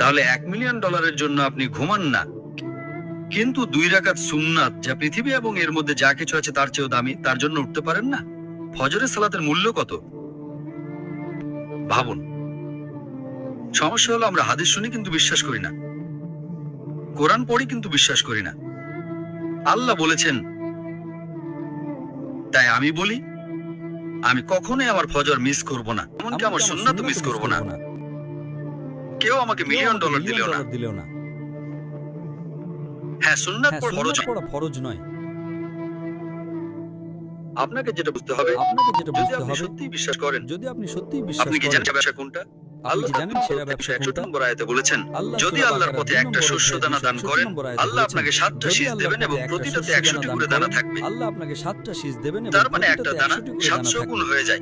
তাহলে $1,000,000 জন্য আপনি ঘুমান না, কিন্তু 2 রাকাত সুন্নাত যা পৃথিবী এবং এর মধ্যে যা কিছু আছে তার চেয়েও দামি, তার জন্য উঠতে পারেন না? ফজরের সালাতের মূল্য কত ভাবুন। সমস্যা হলো আমরা হাদিস শুনি কিন্তু বিশ্বাস করি না, কোরআন পড়ি কিন্তু বিশ্বাস করি না। আল্লাহ বলেছেন, তাই আমি বলি আমি কখনোই আমার ফজর মিস করব না, এমনকি আমার সুন্নাত মিস করব না। কেউ আমাকে $1,000,000 দিলেও না। হ্যাঁ, সুন্নাত পড়া ফরজ নয়। আপনাকে যেটা বুঝতে হবে, যদি আপনি সত্যিই বিশ্বাস করেন, আপনি কি জানেন ব্যবসা কোনটা? আল্লাহ জানেন সেরা ব্যবসা 100 নম্বর আয়াতে বলেছেন, যদি আল্লাহর পথে একটা শস্য দানা দান করেন, আল্লাহ আপনাকে 7টা শীষ দেবেন এবং প্রতিটাতে 100টি করে দানা থাকবে। তার মানে একটা দানা 700 গুণ হয়ে যায়।